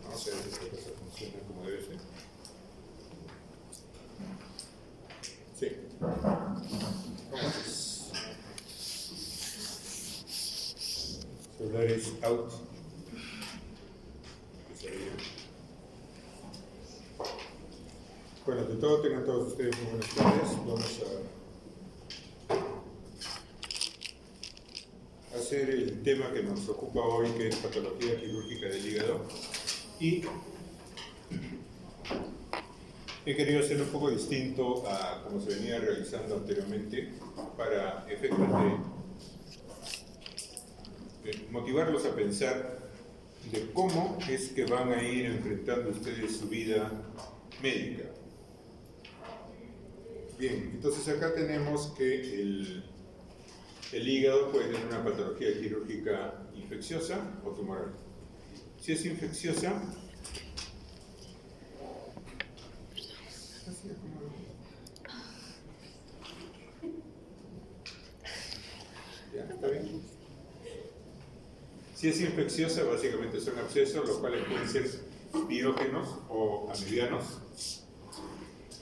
Vamos a ver si esta cosa funciona como debe ser. Sí. Vamos. Celular es out. Bueno, de todo, tengan todos ustedes muy buenas tardes. Vamos a hacer el tema que nos ocupa hoy, que es patología quirúrgica del hígado. Y he querido hacerlo un poco distinto a como se venía realizando anteriormente para efectos de motivarlos a pensar de cómo es que van a ir enfrentando ustedes su vida médica. Bien, entonces acá tenemos que el hígado puede tener una patología quirúrgica infecciosa o tumoral. Si es infecciosa, ¿ya? ¿Está bien? Si es infecciosa, básicamente son abscesos, los cuales pueden ser pirógenos o amibianos.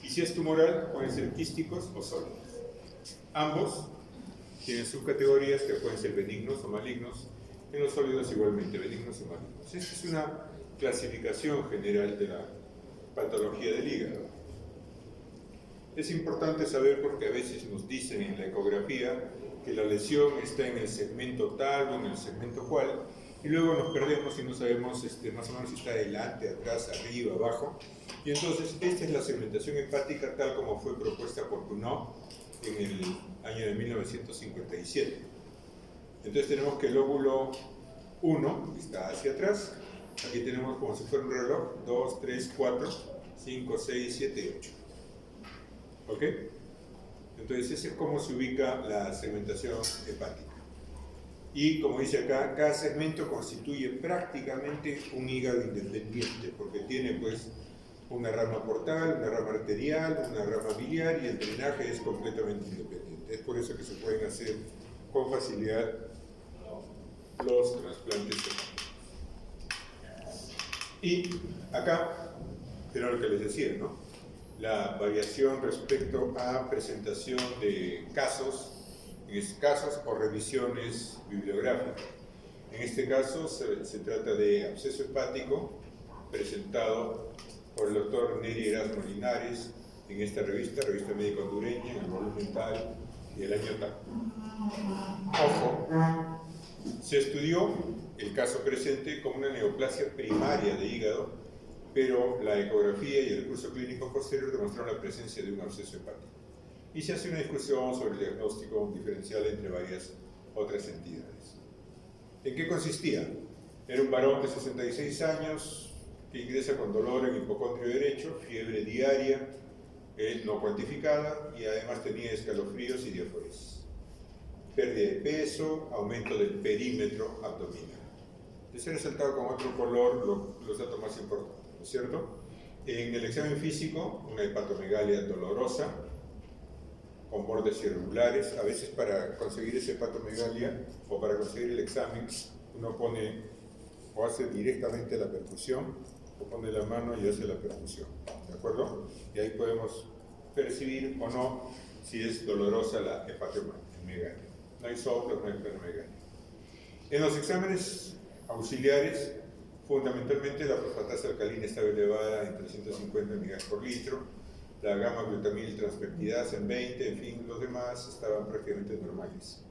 Y si es tumoral, pueden ser quísticos o sólidos. Ambos tienen subcategorías que pueden ser benignos o malignos, en los sólidos igualmente, benignos o malignos. Esta es una clasificación general de la patología del hígado. Es importante saber porque a veces nos dicen en la ecografía que la lesión está en el segmento tal o en el segmento cual, y luego nos perdemos y no sabemos más o menos si está adelante, atrás, arriba, abajo. Y entonces esta es la segmentación hepática tal como fue propuesta por Cugnot en el año de 1957. Entonces tenemos que el lóbulo 1 está hacia atrás. Aquí tenemos como si fuera un reloj: 2, 3, 4, 5, 6, 7, 8. ¿Ok? Entonces ese es cómo se ubica la segmentación hepática. Y como dice acá, cada segmento constituye prácticamente un hígado independiente, porque tiene pues una rama portal, una rama arterial, una rama biliar, y el drenaje es completamente independiente. Es por eso que se pueden hacer con facilidad los trasplantes hepáticos. Y acá era lo que les decía, ¿no? La variación respecto a presentación de casos o revisiones bibliográficas. En este caso se trata de absceso hepático presentado por el doctor Neri Erasmo Linares en esta revista Médica Hondureña, en el volumen tal y el año tal. Ojo, se estudió el caso presente como una neoplasia primaria de hígado, pero la ecografía y el curso clínico posterior demostraron la presencia de un absceso hepático. Y se hace una discusión sobre el diagnóstico diferencial entre varias otras entidades. ¿En qué consistía? Era un varón de 66 años que ingresa con dolor en hipocondrio derecho, fiebre diaria, no cuantificada, y además tenía escalofríos y diaforesis. Pérdida de peso, aumento del perímetro abdominal. Les he resaltado con otro color los datos más importantes, ¿no es cierto? En el examen físico, una hepatomegalia dolorosa, con bordes irregulares. A veces para conseguir esa hepatomegalia o para conseguir el examen, uno pone o hace directamente la perfusión o pone la mano y hace la perfusión, ¿de acuerdo? Y ahí podemos percibir o no si es dolorosa la hepatomegalia. No hay soplos, no hay hepatomegalia. En los exámenes auxiliares, fundamentalmente la fosfatasa alcalina estaba elevada en 350 mg por litro, la gamma glutamil transpeptidasa en 20, en fin, los demás estaban prácticamente normales.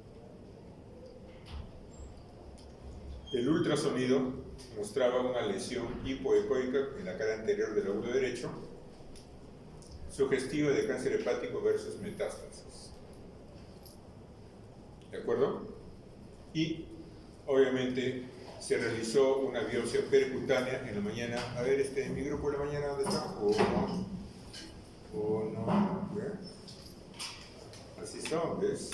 El ultrasonido mostraba una lesión hipoecoica en la cara anterior del lóbulo derecho, sugestiva de cáncer hepático versus metástasis. ¿De acuerdo? Y, obviamente, se realizó una biopsia percutánea en la mañana. A ver, mi grupo de la mañana, ¿dónde está? Uno, así son, ¿ves?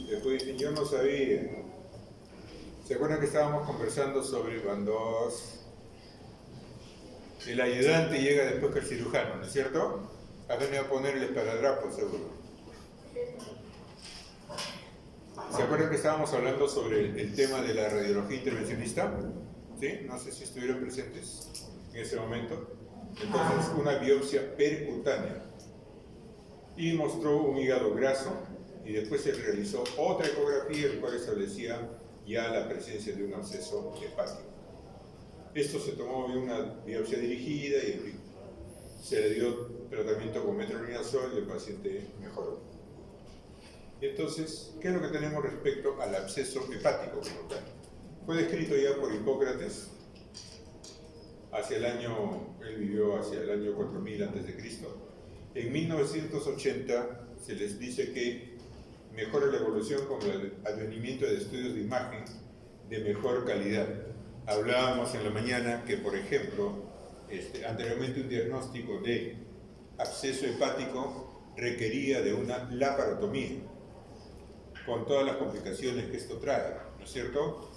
Después dicen, yo no sabía. ¿Se acuerdan que estábamos conversando sobre Van 2? El ayudante llega después que el cirujano, ¿no es cierto? A ver, me va a poner el esparadrapo, seguro. ¿Se acuerdan que estábamos hablando sobre el tema de la radiología intervencionista? ¿sí? No sé si estuvieron presentes en ese momento. Entonces, una biopsia percutánea. Y mostró un hígado graso, y después se realizó otra ecografía, el cual establecía ya la presencia de un absceso hepático. Esto se tomó de una biopsia dirigida y, en fin, se le dio tratamiento con metronidazol y el paciente mejoró. Entonces, ¿qué es lo que tenemos respecto al absceso hepático como tal? Fue descrito ya por Hipócrates él vivió hacia el año 4000 a.C. En 1980 se les dice que mejora la evolución con el advenimiento de estudios de imagen de mejor calidad. Hablábamos en la mañana que, por ejemplo, anteriormente un diagnóstico de absceso hepático requería de una laparotomía, con todas las complicaciones que esto trae, ¿no es cierto?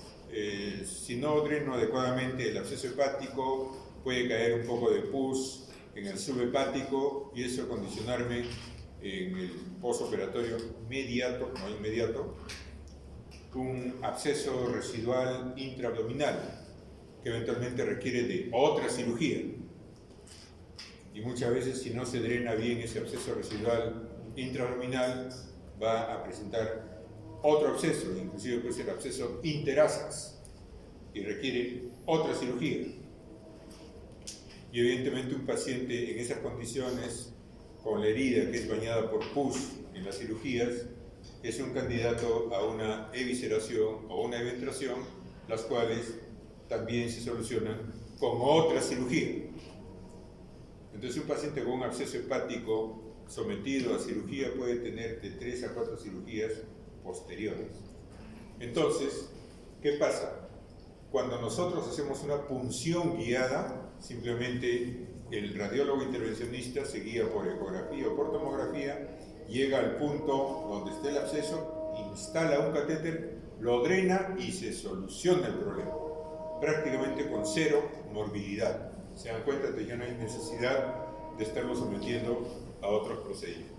Si no dreno adecuadamente el absceso hepático, puede caer un poco de pus en el subhepático y eso condicionarme en el postoperatorio inmediato, no inmediato, un absceso residual intraabdominal que eventualmente requiere de otra cirugía. Y muchas veces, si no se drena bien ese absceso residual intraabdominal, va a presentar otro absceso, inclusive puede ser absceso interasax, y requiere otra cirugía. Y evidentemente un paciente en esas condiciones, con la herida que es bañada por pus en las cirugías, es un candidato a una evisceración o una eventración, las cuales también se solucionan con otra cirugía. Entonces un paciente con un absceso hepático sometido a cirugía puede tener de 3 a 4 cirugías posteriores. Entonces, ¿qué pasa? Cuando nosotros hacemos una punción guiada, simplemente el radiólogo intervencionista se guía por ecografía o por tomografía, llega al punto donde está el absceso, instala un catéter, lo drena y se soluciona el problema, prácticamente con 0 morbilidad. Se dan cuenta que ya no hay necesidad de estarlo sometiendo a otros procedimientos.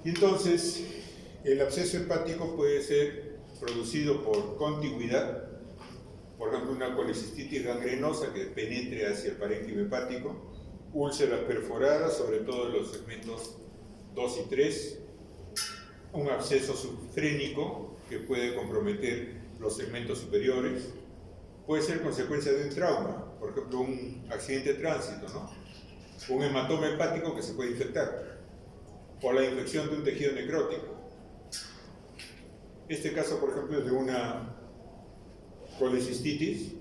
Y entonces, el absceso hepático puede ser producido por contigüidad, por ejemplo, una colecistitis gangrenosa que penetre hacia el parénquima hepático, úlceras perforadas, sobre todo en los segmentos 2 y 3, un absceso subfrénico que puede comprometer los segmentos superiores, puede ser consecuencia de un trauma, por ejemplo, un accidente de tránsito, ¿no? Un hematoma hepático que se puede infectar, o la infección de un tejido necrótico. Este caso, por ejemplo, es de una colecistitis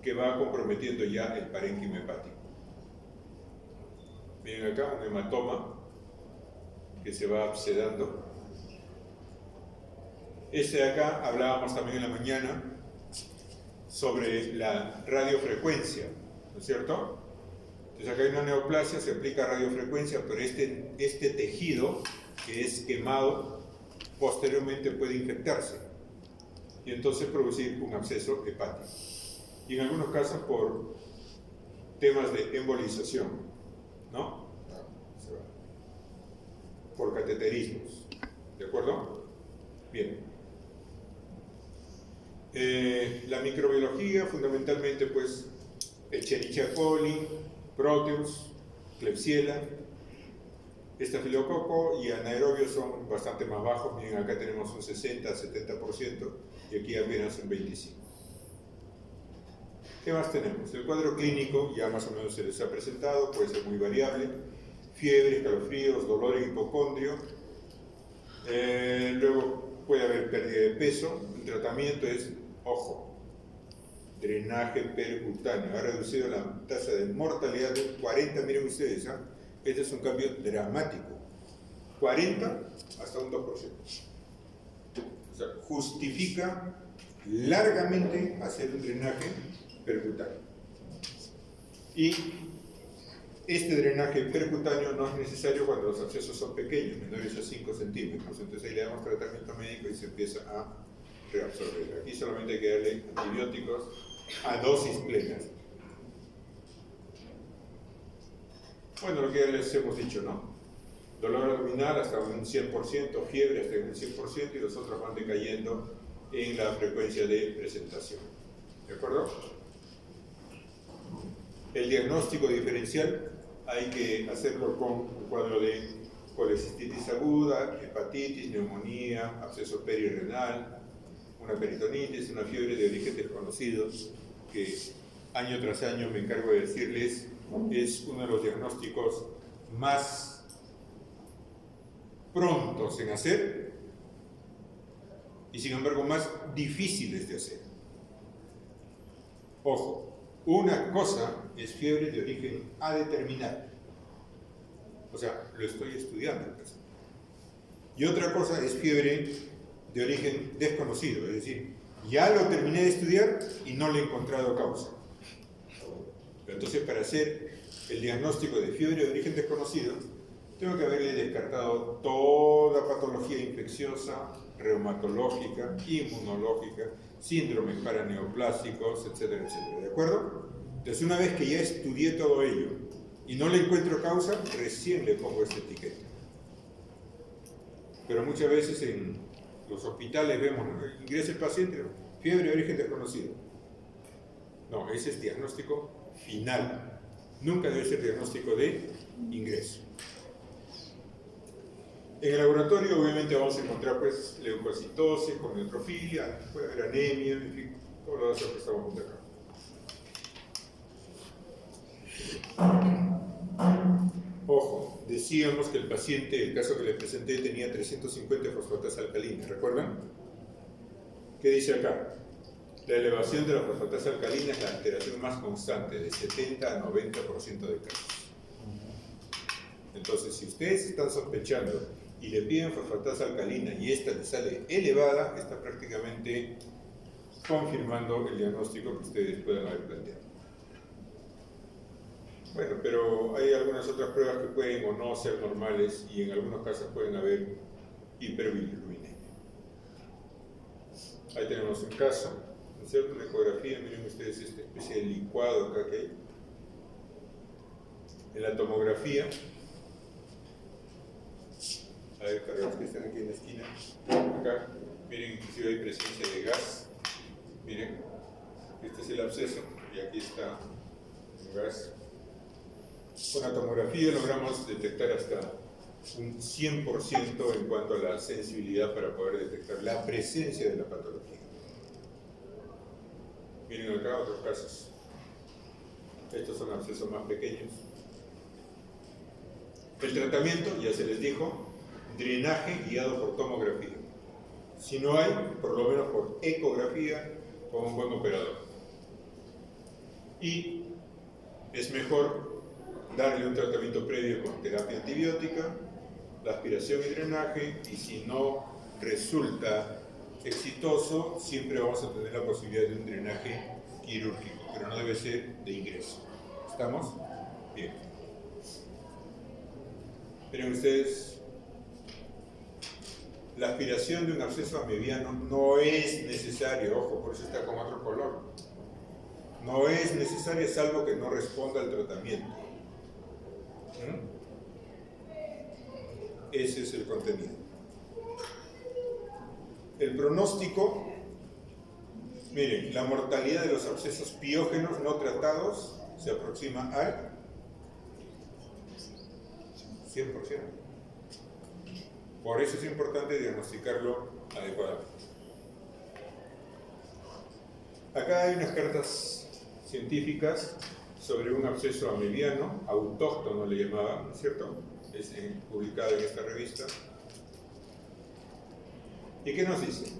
que va comprometiendo ya el parénquima hepático. Miren acá un hematoma que se va abscedando. Este de acá hablábamos también en la mañana sobre la radiofrecuencia, ¿no es cierto? Entonces acá hay una neoplasia, se aplica radiofrecuencia, pero este tejido que es quemado posteriormente puede infectarse y entonces producir un absceso hepático. Y en algunos casos por temas de embolización, ¿no? Por cateterismos, ¿de acuerdo? Bien. La microbiología, fundamentalmente, pues, Escherichia coli, Proteus, Klebsiella, estafilococo y anaerobios son bastante más bajos. Miren, acá tenemos un 60-70% y aquí apenas un 25%. ¿Qué más tenemos? El cuadro clínico ya más o menos se les ha presentado, puede ser muy variable. Fiebre, escalofríos, dolor en hipocondrio. Luego puede haber pérdida de peso. El tratamiento es, ojo, drenaje percutáneo. Ha reducido la tasa de mortalidad de 40, miren ustedes, ¿eh? Este es un cambio dramático. 40 hasta un 2%. O sea, justifica largamente hacer un drenaje percutáneo. Y este drenaje percutáneo no es necesario cuando los abscesos son pequeños, menores a 5 centímetros. Entonces ahí le damos tratamiento médico y se empieza a reabsorber. Aquí solamente hay que darle antibióticos a dosis plenas. Bueno, lo que ya les hemos dicho, ¿no? Dolor abdominal hasta un 100%, fiebre hasta un 100% y los otros van decayendo en la frecuencia de presentación. ¿De acuerdo? El diagnóstico diferencial hay que hacerlo con un cuadro de colecistitis aguda, hepatitis, neumonía, absceso perirrenal, una peritonitis, una fiebre de origen desconocido, que año tras año me encargo de decirles es uno de los diagnósticos más prontos en hacer y sin embargo más difíciles de hacer. Ojo, una cosa es fiebre de origen a determinar, o sea, lo estoy estudiando en casa. Y otra cosa es fiebre de origen desconocido, es decir, ya lo terminé de estudiar y no le he encontrado causa. Pero entonces, para hacer el diagnóstico de fiebre de origen desconocido, tengo que haberle descartado toda patología infecciosa, reumatológica, inmunológica, síndromes paraneoplásicos, etcétera, etcétera. ¿De acuerdo? Entonces, una vez que ya estudié todo ello y no le encuentro causa, recién le pongo esta etiqueta. Pero muchas veces en los hospitales vemos, ¿no? Ingresa el paciente, fiebre de origen desconocido. No, ese es diagnóstico final. Nunca debe ser diagnóstico de ingreso. En el laboratorio obviamente vamos a encontrar pues leucocitosis, con neutrofilia, puede haber anemia, en fin, todo lo que estamos viendo acá. Ojo, decíamos que el paciente, el caso que les presenté, tenía 350 fosfatas alcalinas, ¿recuerdan? ¿Qué dice acá? La elevación de la fosfatasa alcalina es la alteración más constante, de 70 a 90% de casos. Entonces, si ustedes están sospechando y le piden fosfatasa alcalina y esta le sale elevada, está prácticamente confirmando el diagnóstico que ustedes puedan haber planteado. Bueno, pero hay algunas otras pruebas que pueden o no ser normales y en algunos casos pueden haber hiperbilirubinemia. Ahí tenemos un caso, ¿no es cierto? Una ecografía, miren ustedes esta especie de licuado acá que hay. En la tomografía, a ver, para los que están aquí en la esquina, acá, miren, inclusive hay presencia de gas. Miren, este es el absceso y aquí está el gas. Con la tomografía logramos detectar hasta un 100% en cuanto a la sensibilidad para poder detectar la presencia de la patología. Miren acá otros casos. Estos son abscesos más pequeños. El tratamiento, ya se les dijo, drenaje guiado por tomografía. Si no hay, por lo menos por ecografía, con un buen operador. Y es mejor darle un tratamiento previo con terapia antibiótica, la aspiración y drenaje, y si no resulta exitoso, siempre vamos a tener la posibilidad de un drenaje quirúrgico, pero no debe ser de ingreso. ¿Estamos? Bien. Miren ustedes, la aspiración de un absceso amebiano no es necesaria, ojo, por eso está con otro color. No es necesaria salvo que no responda al tratamiento. Ese es el contenido. El pronóstico, miren, la mortalidad de los abscesos piógenos no tratados se aproxima al 100%. Por eso es importante diagnosticarlo adecuadamente. Acá hay unas cartas científicas sobre un absceso amebiano, autóctono le llamaban, ¿no es cierto? Es publicado en esta revista. ¿Y qué nos dice?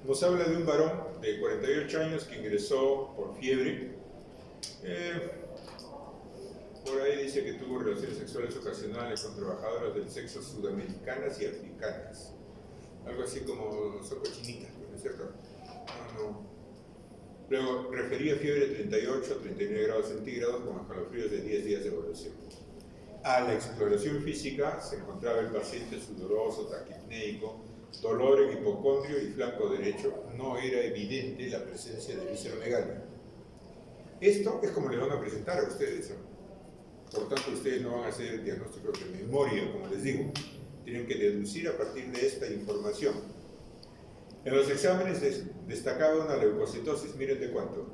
Nos habla de un varón de 48 años que ingresó por fiebre. Por ahí dice que tuvo relaciones sexuales ocasionales con trabajadoras del sexo sudamericanas y africanas. Algo así como son cochinitas, ¿no es cierto? No. Luego, refería fiebre de 38 a 39 grados centígrados con escalofríos de 10 días de evolución. A la exploración física se encontraba el paciente sudoroso, taquipneico, dolor en hipocondrio y flanco derecho. No era evidente la presencia de visceromegalia. Esto es como le van a presentar a ustedes, ¿no? Por tanto, ustedes no van a hacer diagnósticos de memoria, como les digo. Tienen que deducir a partir de esta información. En los exámenes destacaba una leucocitosis, miren de cuánto,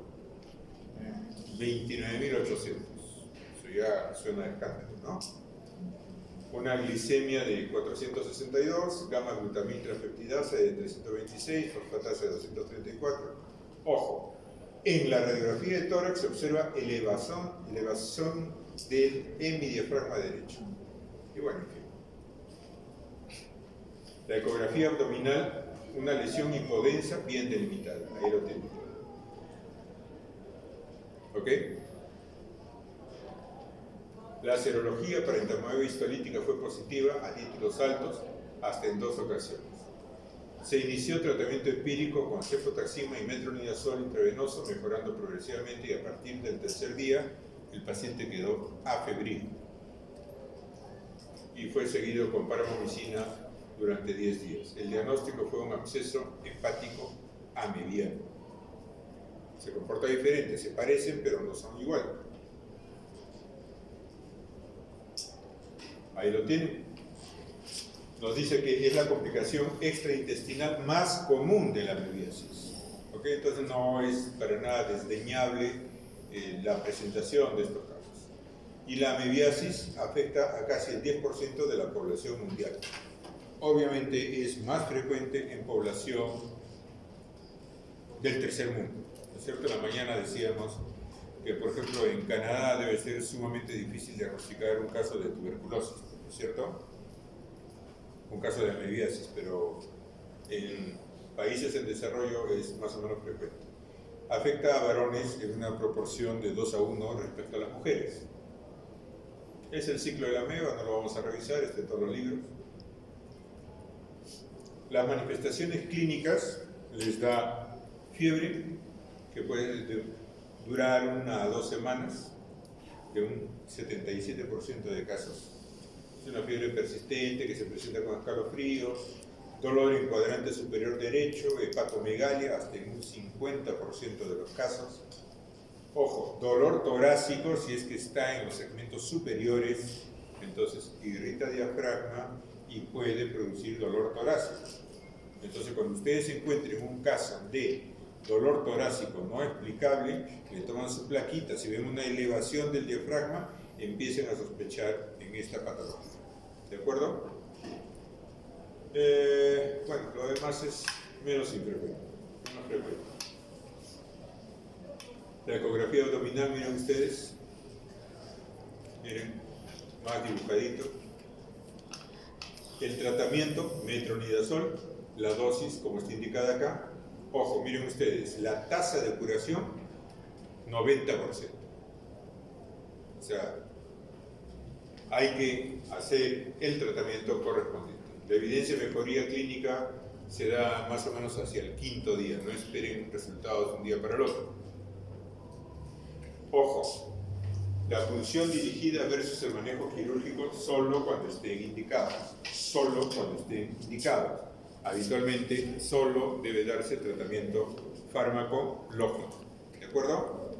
29.800. Eso ya suena de escándalo, ¿no? Una glicemia de 462, gamma-glutamin-transeptidasa de 326, fosfatasa de 234. Ojo, en la radiografía de tórax se observa elevación del hemidiafragma derecho. Y bueno, en fin. La ecografía abdominal, una lesión hipodensa bien delimitada. Ahí lo tienen. ¿Ok? La serología para entamoeba histolítica fue positiva a títulos altos hasta en 2 ocasiones. Se inició tratamiento empírico con cefotaxima y metronidazol intravenoso, mejorando progresivamente, y a partir del 3er día el paciente quedó afebril y fue seguido con paramomicina durante 10 días. El diagnóstico fue un absceso hepático amebiano. Se comporta diferente, se parecen pero no son iguales. Ahí lo tienen. Nos dice que es la complicación extraintestinal más común de la amebiasis. ¿Ok? Entonces no es para nada desdeñable la presentación de estos casos. Y la amebiasis afecta a casi el 10% de la población mundial. Obviamente es más frecuente en población del tercer mundo. ¿No es cierto? En la mañana decíamos que, por ejemplo, en Canadá debe ser sumamente difícil diagnosticar un caso de tuberculosis, ¿no es cierto? Un caso de amebiasis, pero en países en desarrollo es más o menos frecuente. Afecta a varones en una proporción de 2:1 respecto a las mujeres. Es el ciclo de la ameba, no lo vamos a revisar, está en todos los libros. Las manifestaciones clínicas les da fiebre, que puede durar 1 a 2 semanas, de un 77% de casos. Es una fiebre persistente que se presenta con escalofríos, dolor en cuadrante superior derecho, hepatomegalia hasta en un 50% de los casos. Ojo, dolor torácico si es que está en los segmentos superiores, entonces irrita diafragma y puede producir dolor torácico. Entonces cuando ustedes encuentren un caso de dolor torácico no explicable, le toman su plaquita, si ven una elevación del diafragma, empiecen a sospechar en esta patología. ¿De acuerdo? Bueno, lo demás es menos infrecuente, menos frecuente. La ecografía abdominal, miren ustedes, miren, más dibujadito. El tratamiento, metronidazol, la dosis como está indicada acá. Ojo, miren ustedes, la tasa de curación, 90%. O sea, hay que hacer el tratamiento correspondiente. La evidencia de mejoría clínica se da más o menos hacia el 5.º día, no esperen resultados de un día para el otro. Ojo, la función dirigida versus el manejo quirúrgico solo cuando estén indicados. Solo cuando estén indicados. Habitualmente solo debe darse tratamiento farmacológico. ¿De acuerdo?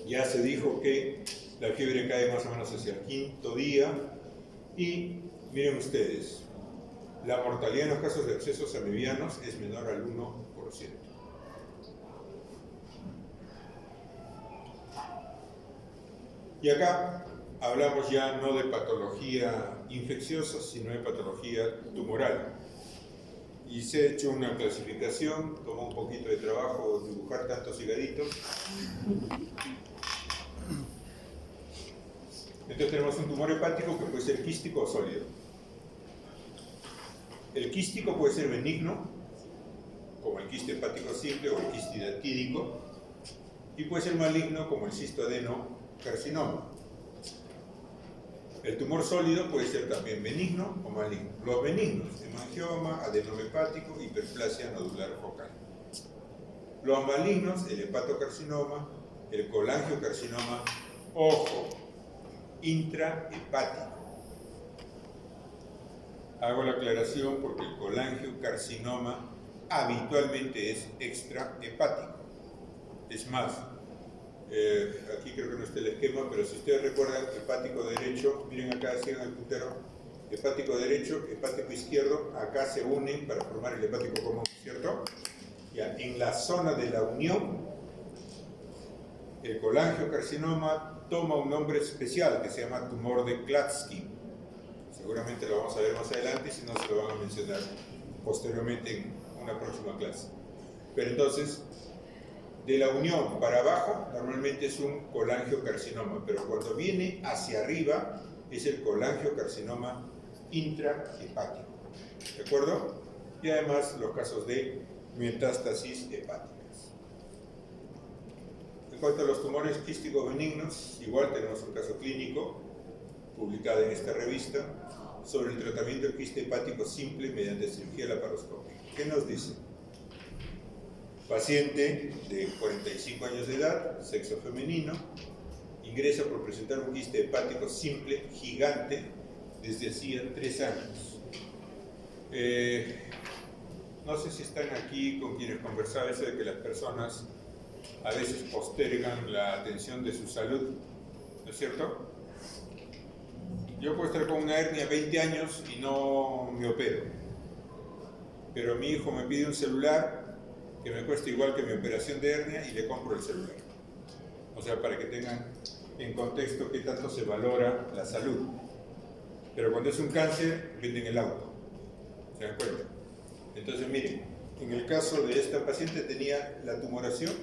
Ya se dijo que la fiebre cae más o menos hacia el 5.º día y miren ustedes, la mortalidad en los casos de abscesos amebianos es menor al 1%. Y acá hablamos ya no de patología infecciosa, sino de patología tumoral. Y se ha hecho una clasificación, tomó un poquito de trabajo dibujar tantos higaditos. Entonces tenemos un tumor hepático que puede ser quístico o sólido. El quístico puede ser benigno, como el quiste hepático simple o el quiste hidatídico, y puede ser maligno, como el cistoadenocarcinoma. El tumor sólido puede ser también benigno o maligno. Los benignos, hemangioma, adenoma hepático, hiperplasia nodular focal. Los malignos, el hepatocarcinoma, el colangiocarcinoma, ojo, intrahepático. Hago la aclaración porque el colangiocarcinoma habitualmente es extrahepático. Es más, aquí creo que no está el esquema, pero si ustedes recuerdan, hepático derecho, miren acá, sigan el puntero, hepático derecho, hepático izquierdo, acá se unen para formar el hepático común, ¿cierto? Ya, en la zona de la unión, el colangiocarcinoma toma un nombre especial que se llama tumor de Klatskin. Seguramente lo vamos a ver más adelante, si no se lo van a mencionar posteriormente en una próxima clase. Pero entonces, de la unión para abajo, normalmente es un colangiocarcinoma, pero cuando viene hacia arriba, es el colangiocarcinoma intrahepático. ¿De acuerdo? Y además los casos de metástasis hepáticas. En cuanto a los tumores quísticos benignos, igual tenemos un caso clínico publicado en esta revista sobre el tratamiento del quiste hepático simple mediante cirugía laparoscópica. ¿Qué nos dice? Paciente de 45 años de edad, sexo femenino, ingresa por presentar un quiste hepático simple gigante desde hacía 3 años. No sé si están aquí con quienes conversaba eso de que las personas a veces postergan la atención de su salud, ¿no es cierto? Yo puedo estar con una hernia 20 años y no me opero, pero mi hijo me pide un celular que me cuesta igual que mi operación de hernia y le compro el celular. O sea, para que tengan en contexto qué tanto se valora la salud. Pero cuando es un cáncer, venden el auto. ¿Se dan cuenta? Entonces, miren, en el caso de esta paciente tenía la tumoración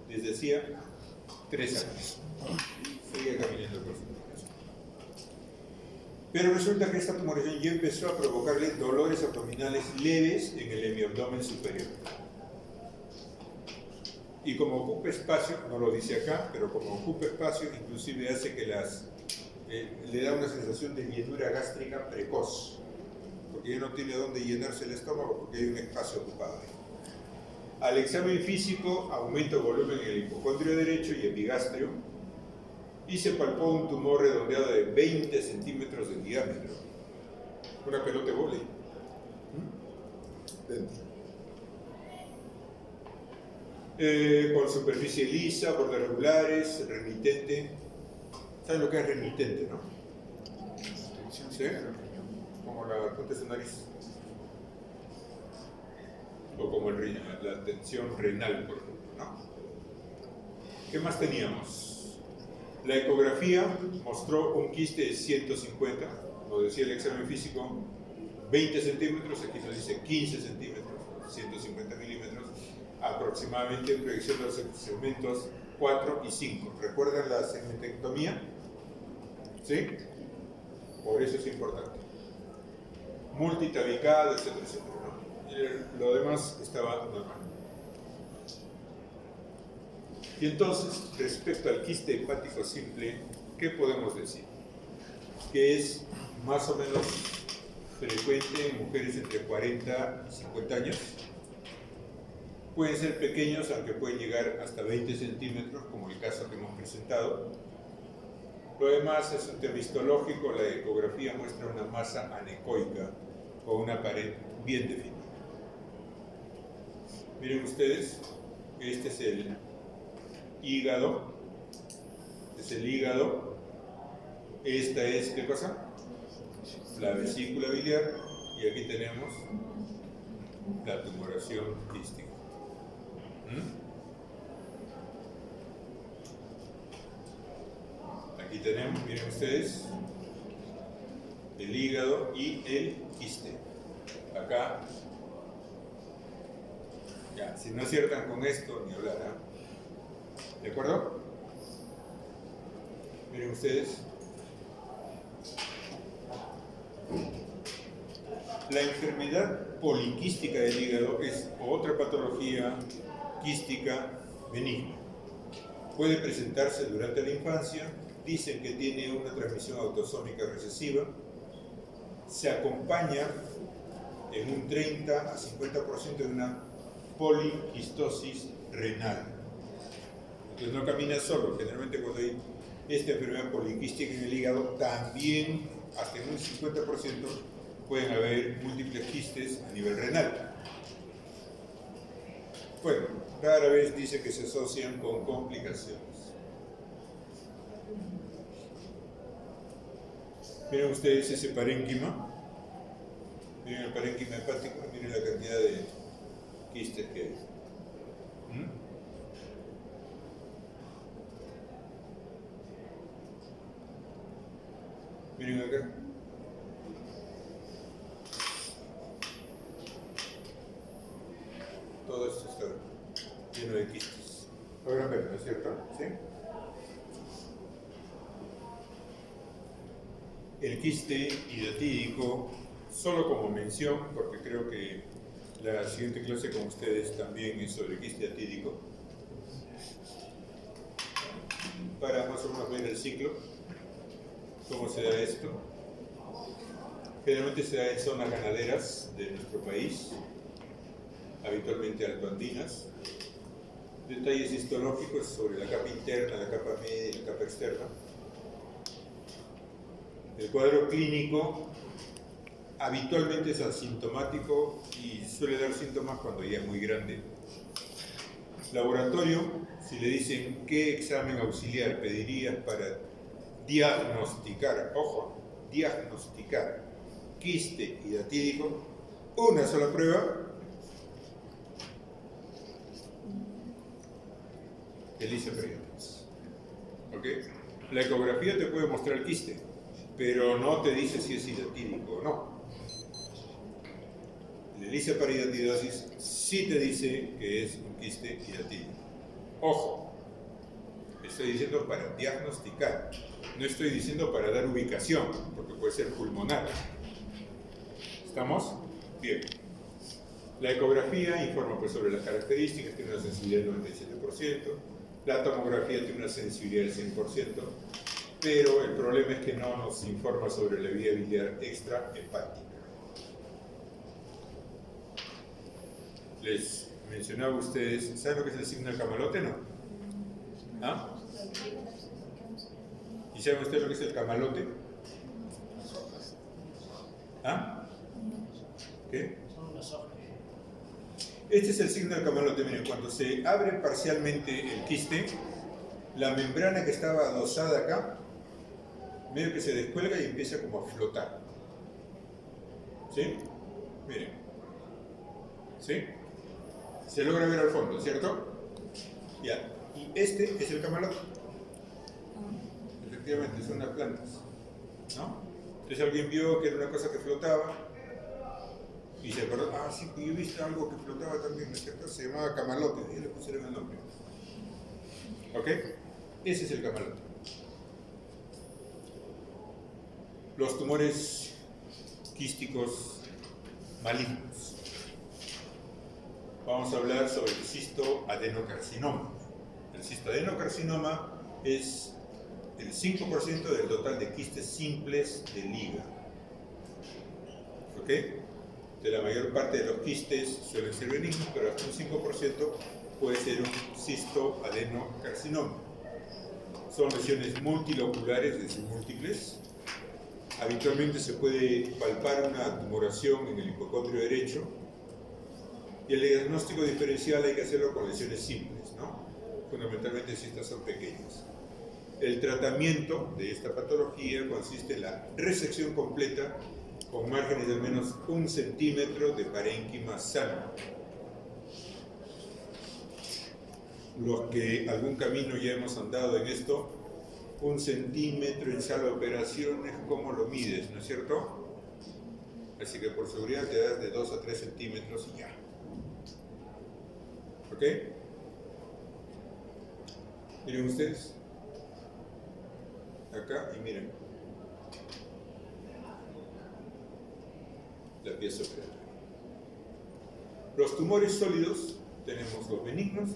desde hacía 3 años. Seguía caminando por su tumoración. Pero resulta que esta tumoración ya empezó a provocarle dolores abdominales leves en el hemiabdomen superior. Y como ocupa espacio, no lo dice acá, pero como ocupa espacio, inclusive hace que le da una sensación de llenura gástrica precoz, porque ya no tiene dónde llenarse el estómago porque hay un espacio ocupado. Al examen físico, aumenta el volumen en el hipocondrio derecho y epigastrio, y se palpó un tumor redondeado de 20 centímetros de diámetro, una pelota de vóley. Con superficie lisa, bordes regulares, remitente. ¿Saben lo que es remitente, no? ¿Sí? Como la punta de su nariz. O como la tensión renal, por ejemplo, ¿no? ¿Qué más teníamos? La ecografía mostró un quiste de 150, lo decía el examen físico, 20 centímetros, aquí nos dice 15 centímetros, 150 milímetros, aproximadamente en proyección de los segmentos 4 y 5. ¿Recuerdan la segmentectomía? ¿Sí? Por eso es importante. Multitabicada, etcétera, etcétera, ¿no? Lo demás estaba normal. Y entonces, respecto al quiste hepático simple, ¿qué podemos decir? Que es más o menos frecuente en mujeres entre 40 y 50 años. Pueden ser pequeños, aunque pueden llegar hasta 20 centímetros, como el caso que hemos presentado. Lo demás es un tema histológico. La ecografía muestra una masa anecoica con una pared bien definida. Miren ustedes, este es el hígado. Esta es, ¿qué cosa? La vesícula biliar, y aquí tenemos la tumoración quística. Aquí tenemos, miren ustedes, el hígado y el quiste. Acá, ya, si no aciertan con esto, ni hablar, ¿eh? ¿De acuerdo? Miren ustedes. La enfermedad poliquística del hígado es otra patología quística benigna. Puede presentarse durante la infancia, dicen que tiene una transmisión autosómica recesiva, se acompaña en un 30 a 50% de una poliquistosis renal. Entonces no camina solo, generalmente cuando hay esta enfermedad poliquística en el hígado, también hasta en un 50% pueden haber múltiples quistes a nivel renal. Bueno, rara vez dice que se asocian con complicaciones. Miren ustedes ese parénquima. Miren el parénquima hepático, miren la cantidad de quistes que hay. Miren acá. Todo esto está lleno de quistes. Ahora ver, ¿no es cierto? ¿Sí? El quiste hidatídico, solo como mención, porque creo que la siguiente clase con ustedes también es sobre quiste hidatídico, para más o menos ver el ciclo, cómo se da esto. Generalmente se da en zonas ganaderas de nuestro país, habitualmente altoandinas. Detalles histológicos sobre la capa interna, la capa media y la capa externa. El cuadro clínico habitualmente es asintomático y suele dar síntomas cuando ya es muy grande. Laboratorio, si le dicen qué examen auxiliar pedirías para diagnosticar, ojo, diagnosticar quiste hidatídico, una sola prueba, ELISA peritonitis. ¿Ok? La ecografía te puede mostrar el quiste, pero no te dice si es hidatídico o no. La ELISA peritonitis sí te dice que es un quiste hidatídico. Ojo, estoy diciendo para diagnosticar, no estoy diciendo para dar ubicación, porque puede ser pulmonar. ¿Estamos? Bien. La ecografía informa pues, sobre las características, tiene una sensibilidad del 97%, la tomografía tiene una sensibilidad del 100%, pero el problema es que no nos informa sobre la vía biliar extrahepática. Les mencionaba a ustedes, ¿saben lo que es el signo del camalote, no? ¿Ah? ¿Y saben ustedes lo que es el camalote? ¿Ah? ¿Qué? Este es el signo del camalote. Miren, cuando se abre parcialmente el quiste, la membrana que estaba adosada acá, medio que se descuelga y empieza como a flotar. ¿Sí? Miren. ¿Sí? Se logra ver al fondo, ¿cierto? Ya. Y este es el camalote. Efectivamente, son las plantas. ¿No? Entonces alguien vio que era una cosa que flotaba y se acordó, ah, sí, yo he visto algo que flotaba también, ¿no es cierto? Se llamaba camalote, y le pusieron el nombre. ¿Ok? Ese es el camalote. Los tumores quísticos malignos. Vamos a hablar sobre el cistoadenocarcinoma. El cistoadenocarcinoma es el 5% del total de quistes simples del hígado. ¿Ok? De la mayor parte de los quistes suelen ser benignos, pero hasta un 5% puede ser un cistoadenocarcinoma. Son lesiones multiloculares, es decir, múltiples. Habitualmente se puede palpar una tumoración en el hipocondrio derecho y el diagnóstico diferencial hay que hacerlo con lesiones simples, ¿no? Fundamentalmente si estas son pequeñas. El tratamiento de esta patología consiste en la resección completa con márgenes de al menos 1 centímetro de parénquima sano. Los que algún camino ya hemos andado en esto, 1 centímetro en sala de operaciones, ¿cómo lo mides? ¿No es cierto? Así que por seguridad te das de 2 a 3 centímetros y ya. ¿Ok? Miren ustedes. Acá y miren. La pieza operatoria. Los tumores sólidos, tenemos los benignos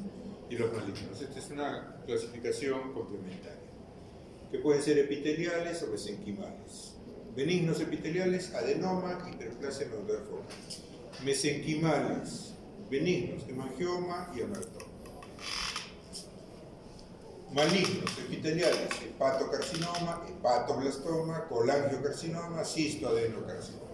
y los malignos. Esta es una clasificación complementaria, que pueden ser epiteliales o mesenquimales. Benignos epiteliales, adenoma, hiperplasia nodular focal. Mesenquimales, benignos, hemangioma y amartoma. Malignos epiteliales, hepatocarcinoma, hepatoblastoma, colangiocarcinoma, cistoadenocarcinoma.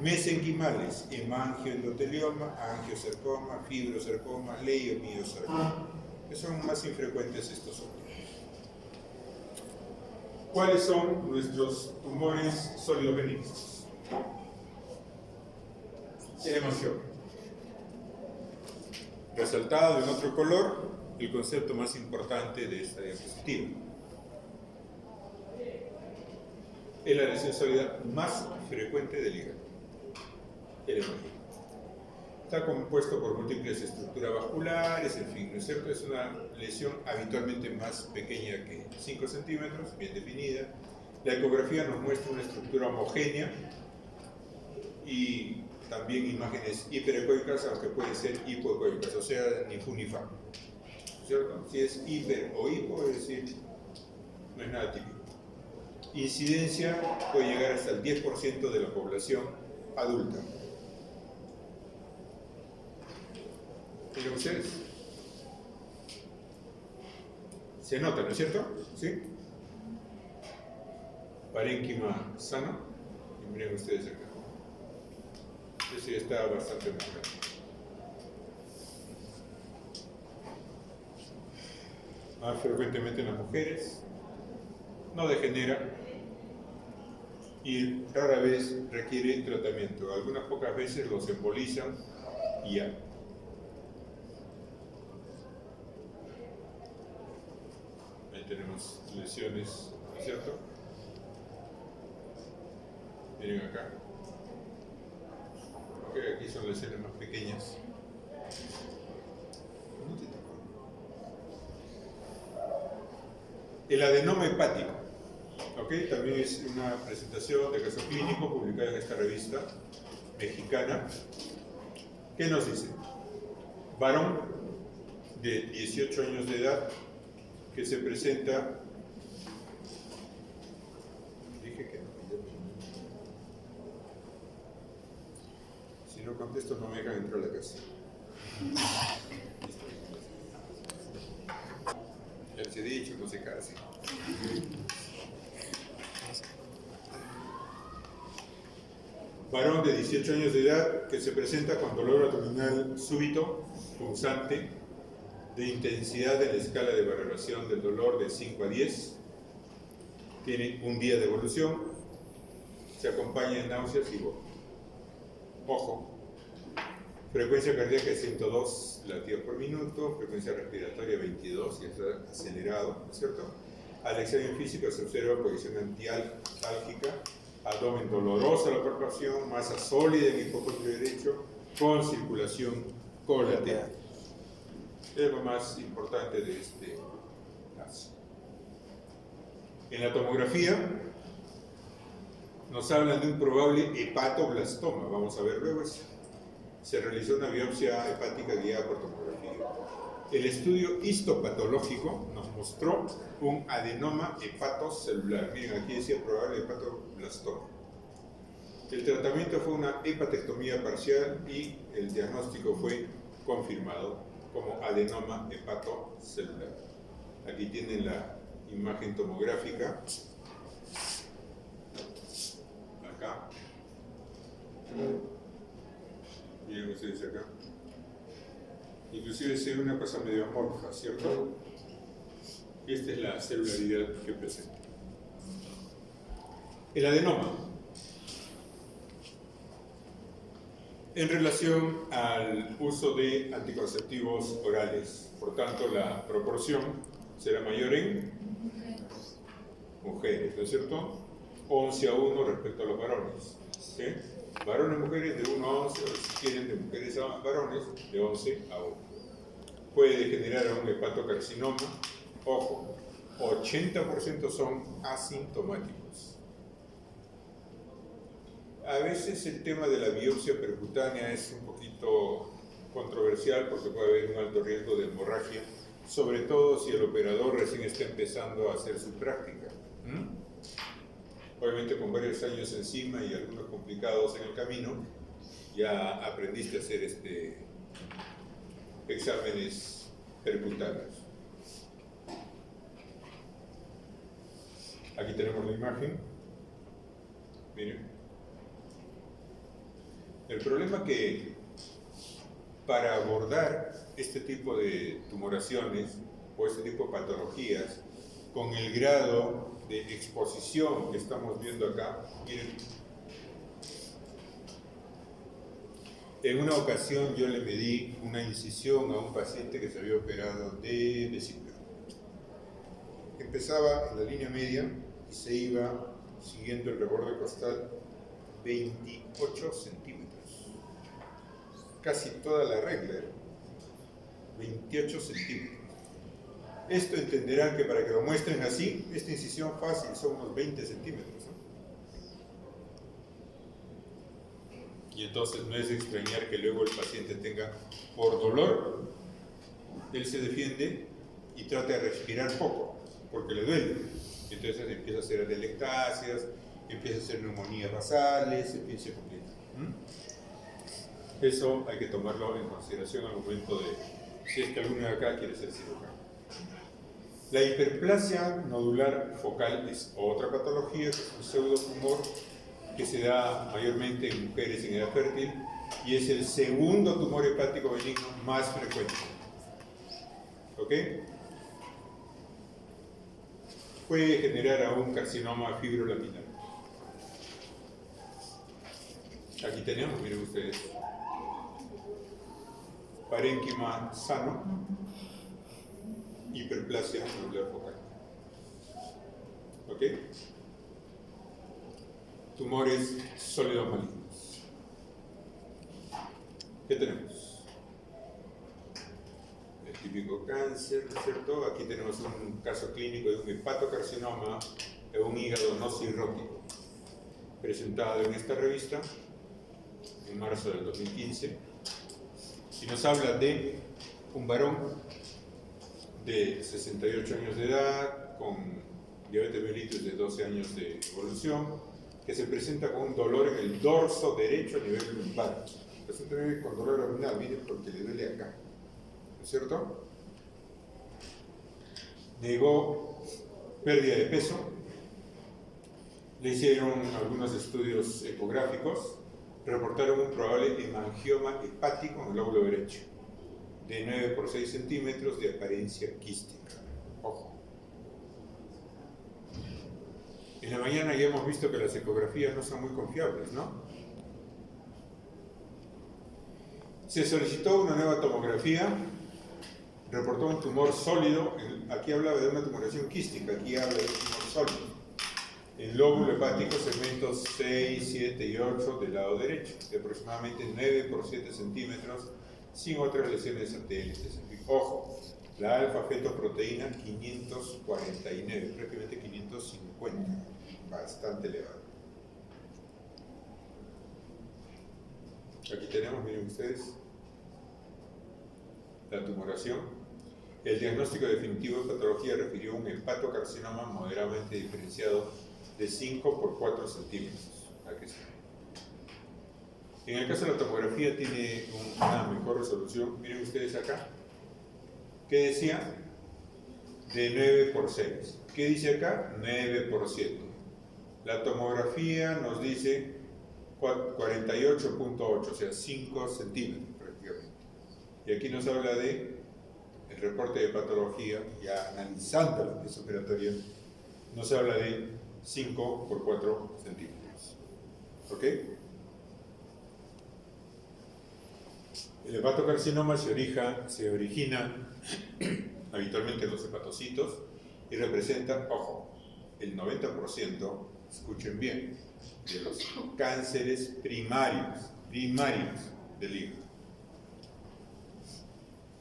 Mesenquimales, hemangioendotelioma, angiosarcoma, fibrosarcoma, leiomiosarcoma, que son más infrecuentes estos otros. ¿Cuáles son nuestros tumores sólido-benignos? Tenemos yo. Resaltado en otro color, el concepto más importante de esta diapositiva. Es la lesión sólida más frecuente del hígado, el hemorragia. Está compuesto por múltiples estructuras vasculares, en fin, ¿no es cierto? Es una lesión habitualmente más pequeña que 5 centímetros, bien definida. La ecografía nos muestra una estructura homogénea y también imágenes hiperecoicas, aunque pueden ser hipoecoicas, o sea, ni fu ni fa, ¿cierto? Si es hiper o hipo, es decir, no es nada típico. Incidencia puede llegar hasta el 10% de la población adulta. ¿Miren ustedes? Se nota, ¿no es cierto? ¿Sí? Parénquima sano. Y miren ustedes acá. Eso ya está bastante marcado. Más frecuentemente en las mujeres. No degenera. Y rara vez requiere tratamiento. Algunas pocas veces los embolizan y ya. Ahí tenemos lesiones, ¿no es cierto? Miren acá. Ok, aquí son lesiones más pequeñas. El adenoma hepático. Okay, también es una presentación de caso clínico publicada en esta revista mexicana. ¿Qué nos dice? Varón de 18 años de edad que se presenta. Dije que no. Si no contesto, no me dejan entrar a la casa. Ya les he dicho, no se casi. Varón de 18 años de edad que se presenta con dolor abdominal súbito, punzante, de intensidad en la escala de valoración del dolor de 5 a 10. Tiene un día de evolución. Se acompaña de náuseas y vómitos. Ojo. Frecuencia cardíaca de 102 latidos por minuto, frecuencia respiratoria 22, y está acelerado, ¿no es cierto? Al examen físico se observa posición antiálgica, abdomen doloroso a la palpación, masa sólida en el hipocondrio derecho, con circulación colateral. Es lo más importante de este caso. En la tomografía nos hablan de un probable hepatoblastoma. Vamos a ver luego eso. Se realizó una biopsia hepática guiada por tomografía. El estudio histopatológico nos mostró un adenoma hepatocelular. Miren, aquí decía probable hepatoblastoma. El tratamiento fue una hepatectomía parcial y el diagnóstico fue confirmado como adenoma hepatocelular. Aquí tienen la imagen tomográfica. Acá. Miren ustedes acá. Inclusive se ve una cosa medio amorfa, ¿cierto? Esta es la celularidad que presenta. El adenoma. En relación al uso de anticonceptivos orales, por tanto la proporción será mayor en mujeres, ¿no es cierto? 11 a 1 respecto a los varones. ¿Sí? Varones y mujeres de 1 a 11, o si quieren de mujeres a varones, de 11 a 1. Puede degenerar a un hepatocarcinoma. Ojo, 80% son asintomáticos. A veces el tema de la biopsia percutánea es un poquito controversial porque puede haber un alto riesgo de hemorragia, sobre todo si el operador recién está empezando a hacer su práctica. Obviamente con varios años encima y algunos complicados en el camino, ya aprendiste a hacer exámenes percutáneos. Aquí tenemos la imagen. Miren. El problema que para abordar este tipo de tumoraciones o este tipo de patologías con el grado de exposición que estamos viendo acá. Miren, en una ocasión yo le medí una incisión a un paciente que se había operado de vesícula. Empezaba en la línea media y se iba siguiendo el reborde costal 28 centímetros. Casi toda la regla, 28 centímetros. Esto entenderán que para que lo muestren así, esta incisión fácil son unos 20 centímetros, ¿no? Y entonces no es de extrañar que luego el paciente tenga, por dolor, él se defiende y trata de respirar poco, porque le duele. Entonces empieza a hacer atelectasias, empieza a hacer neumonías basales, empieza a complicar. Eso hay que tomarlo en consideración al momento de, si es que alguno de acá quiere ser cirujano. La hiperplasia nodular focal es otra patología, es un pseudotumor que se da mayormente en mujeres en edad fértil y es el segundo tumor hepático benigno más frecuente. ¿Ok? Puede generar aún carcinoma fibrolaminar. Aquí tenemos, miren ustedes, parénquima sano, hiperplasia nodular focal. ¿Ok? Tumores sólidos malignos. ¿Qué tenemos? El típico cáncer, ¿no es cierto? Aquí tenemos un caso clínico de un hepatocarcinoma de un hígado no cirrótico, presentado en esta revista en marzo del 2015, y nos habla de un varón de 68 años de edad, con diabetes mellitus de 12 años de evolución, que se presenta con un dolor en el dorso derecho a nivel lumbar. El paciente viene con dolor abdominal, miren, porque le duele acá, ¿no es cierto? Negó pérdida de peso, le hicieron algunos estudios ecográficos, reportaron un probable hemangioma hepático en el lóbulo derecho, de 9 por 6 centímetros de apariencia quística. Ojo. En la mañana ya hemos visto que las ecografías no son muy confiables, ¿no? Se solicitó una nueva tomografía, reportó un tumor sólido, aquí hablaba de una tumoración quística, aquí habla de un tumor sólido. El lóbulo hepático, segmentos 6, 7 y 8 del lado derecho, de aproximadamente 9 por 7 centímetros, sin otras lesiones satélites. Ojo, la alfa-fetoproteína 549, prácticamente 550, bastante elevada. Aquí tenemos, miren ustedes, la tumoración. El diagnóstico definitivo de patología refirió a un hepatocarcinoma moderadamente diferenciado de 5 por 4 centímetros. Aquí está. En el caso de la tomografía tiene una mejor resolución. Miren ustedes acá. ¿Qué decía? De 9 por 6. ¿Qué dice acá? 9 por 7. La tomografía nos dice 48.8, o sea, 5 centímetros prácticamente. Y aquí nos habla de el reporte de patología, ya analizando la pieza operatoria, nos habla de 5 por 4 centímetros. ¿Ok? El hepatocarcinoma se origina habitualmente en los hepatocitos y representa, ojo, el 90%, escuchen bien, de los cánceres primarios del hígado.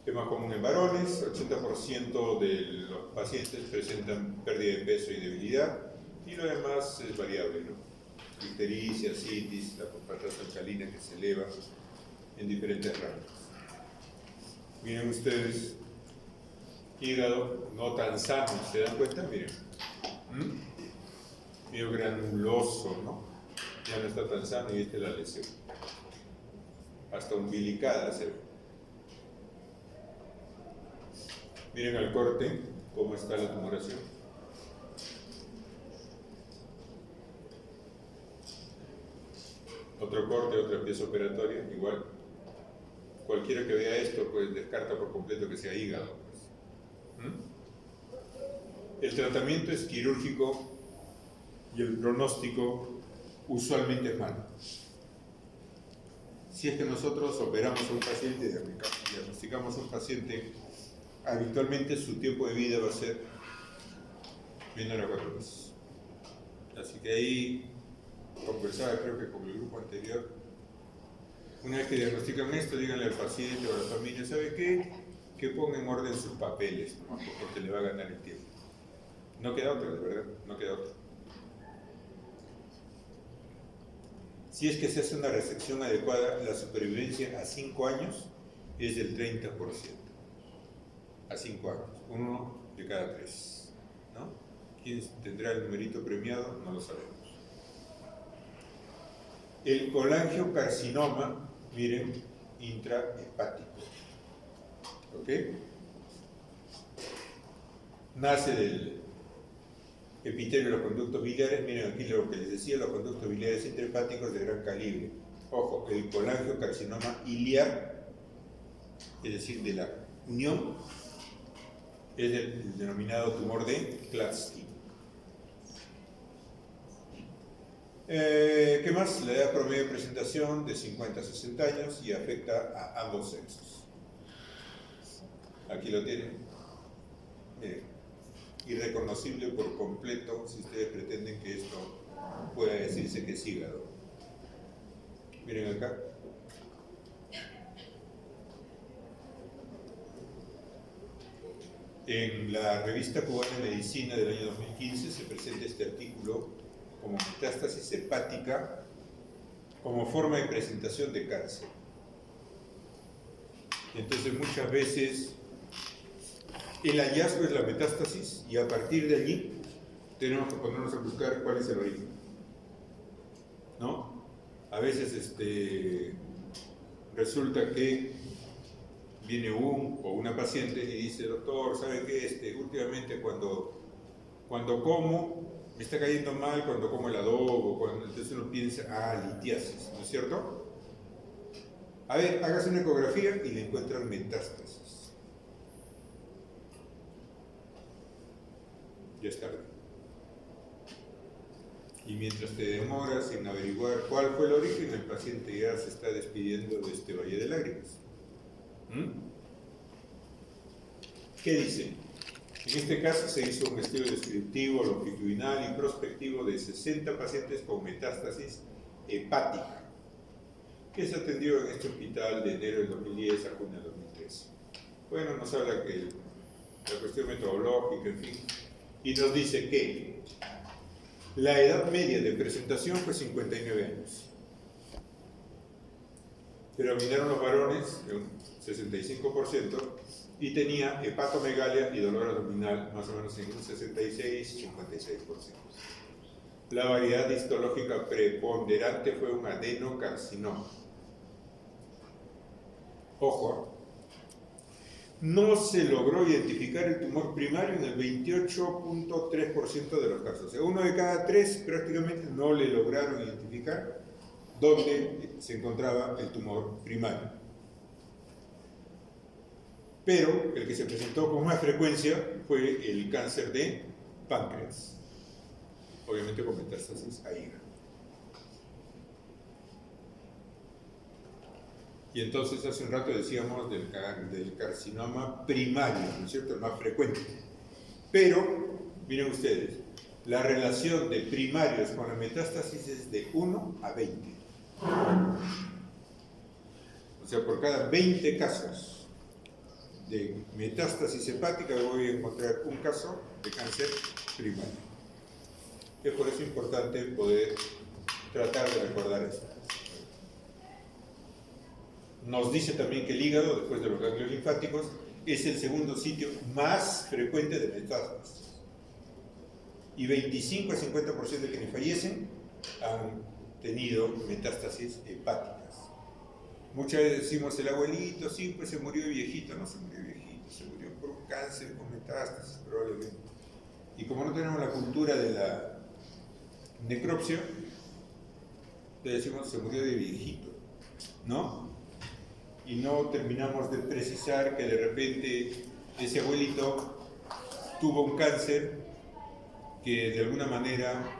Es más común en varones, 80% de los pacientes presentan pérdida de peso y debilidad, y lo demás es variable, ¿no? Ictericia, citis, la fosfatasa alcalina que se eleva en diferentes rangos. Miren ustedes, hígado no tan sano, ¿se dan cuenta? Miren, medio granuloso, ¿no? Ya no está tan sano y esta es la lesión. Hasta umbilicada se ve. Miren al corte, cómo está la tumoración. Otro corte, otra pieza operatoria, igual. Cualquiera que vea esto, pues descarta por completo que sea hígado. Pues. el tratamiento es quirúrgico y el pronóstico usualmente es malo. Si es que nosotros operamos a un paciente, diagnosticamos a un paciente, habitualmente su tiempo de vida va a ser menor a 4 meses. Así que ahí conversaba, creo que con el grupo anterior, una vez que diagnostican esto, díganle al paciente o a la familia, ¿sabe qué? Que ponga en orden sus papeles, ¿no? Porque le va a ganar el tiempo. No queda otra, de verdad, no queda otra. Si es que se hace una resección adecuada, la supervivencia a 5 años es del 30%. A 5 años, 1 de cada 3. ¿No? ¿Quién tendrá el numerito premiado? No lo sabemos. El colangiocarcinoma, miren, intrahepático. ¿Ok? Nace del epitelio de los conductos biliares. Miren aquí lo que les decía, los conductos biliares intrahepáticos de gran calibre. Ojo, el colangiocarcinoma iliar, es decir, de la unión, es el denominado tumor de Klatskin. ¿Qué más? La edad promedio de presentación de 50 a 60 años y afecta a ambos sexos. Aquí lo tienen. Miren, irreconocible por completo si ustedes pretenden que esto pueda decirse que es hígado. Miren acá. En la revista cubana de medicina del año 2015 se presenta este artículo como metástasis hepática como forma de presentación de cáncer. Entonces muchas veces el hallazgo es la metástasis y a partir de allí tenemos que ponernos a buscar cuál es el origen, ¿no? A veces resulta que viene una paciente y dice, doctor, ¿sabe qué? Últimamente cuando como me está cayendo mal, cuando como el adobo, entonces uno piensa, litiasis, ¿no es cierto? A ver, hágase una ecografía y le encuentran metástasis. Ya es tarde. Y mientras te demoras en averiguar cuál fue el origen, el paciente ya se está despidiendo de este valle de lágrimas. ¿Qué dice? En este caso se hizo un estudio descriptivo, longitudinal y prospectivo de 60 pacientes con metástasis hepática, que se atendió en este hospital de enero del 2010 a junio del 2013. Bueno, nos habla que la cuestión metodológica, en fin, y nos dice que la edad media de presentación fue 59 años. Predominaron los varones, un 65%, y tenía hepatomegalia y dolor abdominal más o menos en un 66-56%. La variedad histológica preponderante fue un adenocarcinoma. Ojo, no se logró identificar el tumor primario en el 28.3% de los casos. O sea, 1 de cada 3 prácticamente no le lograron identificar dónde se encontraba el tumor primario. Pero el que se presentó con más frecuencia fue el cáncer de páncreas, obviamente con metástasis a hígado. Y entonces hace un rato decíamos del carcinoma primario, ¿no es cierto?, el más frecuente. Pero, miren ustedes, la relación de primarios con la metástasis es de 1 a 20. O sea, por cada 20 casos de metástasis hepática voy a encontrar un caso de cáncer primario. Es por eso importante poder tratar de recordar esto. Nos dice también que el hígado, después de los ganglios linfáticos, es el segundo sitio más frecuente de metástasis. Y 25 a 50% de quienes fallecen han tenido metástasis hepáticas. Muchas veces decimos, el abuelito siempre se murió de viejito. No se murió de viejito, se murió por un cáncer con metástasis probablemente. Y como no tenemos la cultura de la necropsia, le decimos, se murió de viejito, ¿no? Y no terminamos de precisar que de repente ese abuelito tuvo un cáncer que de alguna manera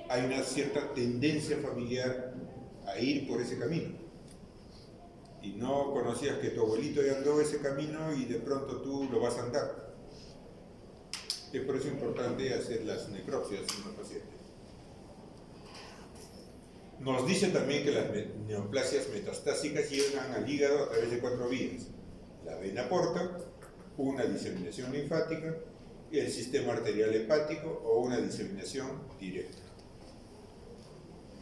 hay una cierta tendencia familiar a ir por ese camino. Y no conocías que tu abuelito ya andó ese camino y de pronto tú lo vas a andar. Es por eso importante hacer las necropsias en los pacientes. Nos dice también que las neoplasias metastásicas llegan al hígado a través de 4 vías: la vena porta, una diseminación linfática, el sistema arterial hepático o una diseminación directa.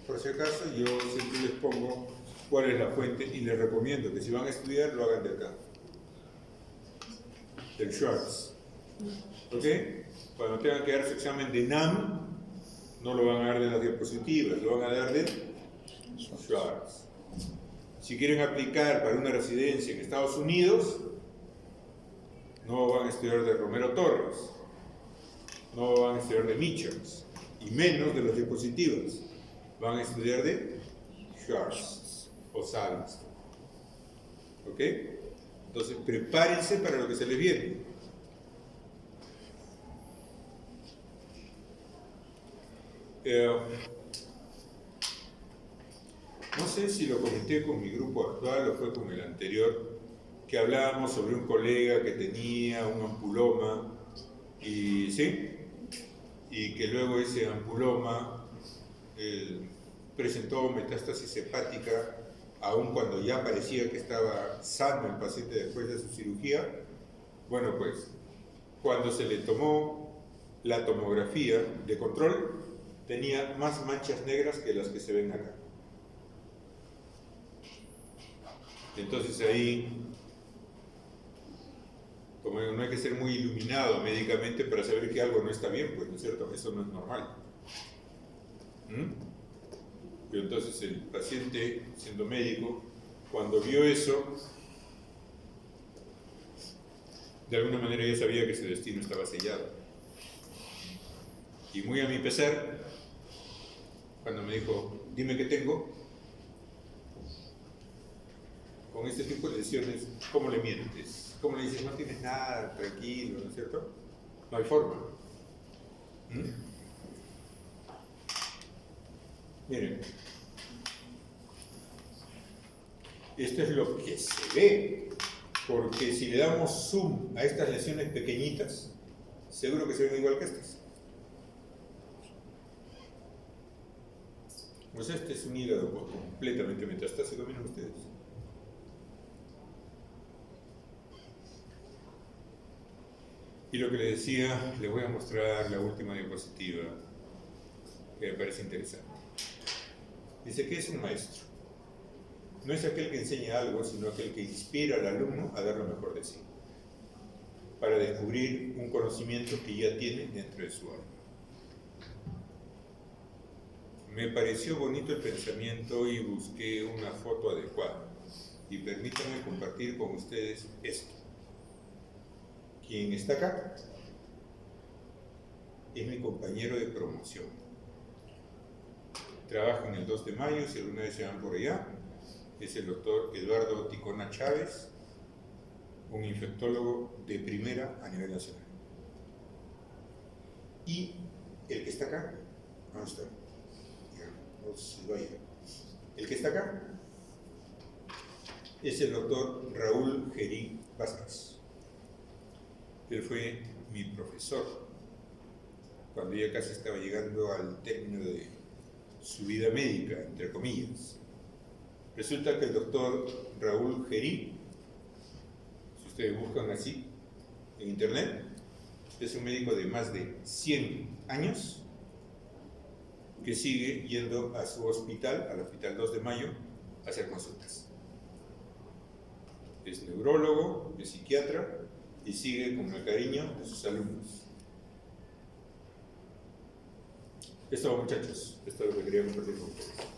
Por si acaso, yo siempre les pongo cuál es la fuente y les recomiendo que si van a estudiar lo hagan de acá, del Schwartz. ¿Ok? Cuando tengan que dar su examen de NAM, no lo van a dar de las diapositivas, lo van a dar de Schwartz. Si quieren aplicar para una residencia en Estados Unidos, no van a estudiar de Romero Torres, no van a estudiar de Michels, y menos de las diapositivas. Van a estudiar de Schwartz o Salms. ¿Ok? Entonces, prepárense para lo que se les viene. No sé si lo comenté con mi grupo actual o fue con el anterior, que hablábamos sobre un colega que tenía un ampuloma y que luego ese ampuloma presentó metástasis hepática, aun cuando ya parecía que estaba sano el paciente después de su cirugía. Bueno, pues cuando se le tomó la tomografía de control, tenía más manchas negras que las que se ven acá. Entonces ahí, como no hay que ser muy iluminado médicamente para saber que algo no está bien, pues, ¿no es cierto? Eso no es normal. Pero entonces el paciente, siendo médico, cuando vio eso, de alguna manera ya sabía que su destino estaba sellado. Y muy a mi pesar, cuando me dijo, dime qué tengo, con este tipo de lesiones, ¿cómo le mientes? ¿Cómo le dices, no tienes nada, tranquilo, ¿no es cierto? No hay forma. Miren, esto es lo que se ve, porque si le damos zoom a estas lesiones pequeñitas, seguro que se ven igual que estas. Pues este es un hígado completamente metastásico, miren ustedes. Y lo que les decía, les voy a mostrar la última diapositiva, que me parece interesante. Dice que es un maestro. No es aquel que enseña algo, sino aquel que inspira al alumno a dar lo mejor de sí, para descubrir un conocimiento que ya tiene dentro de su alma. Me pareció bonito el pensamiento y busqué una foto adecuada. Y permítanme compartir con ustedes esto. Quien está acá es mi compañero de promoción. Trabaja en el 2 de mayo, si alguna vez se van por allá. Es el doctor Eduardo Ticona Chávez, un infectólogo de primera a nivel nacional. Y el que está acá, ¿dónde está? No se vaya. El que está acá es el doctor Raúl Gerí Vázquez. Él fue mi profesor cuando ya casi estaba llegando al término de su vida médica, entre comillas. Resulta que el doctor Raúl Gerí, si ustedes buscan así en internet, es un médico de más de 100 años que sigue yendo a su hospital, al Hospital 2 de Mayo, a hacer consultas. Es neurólogo, es psiquiatra y sigue con el cariño de sus alumnos. Esto, muchachos, esto es lo que quería compartir con ustedes.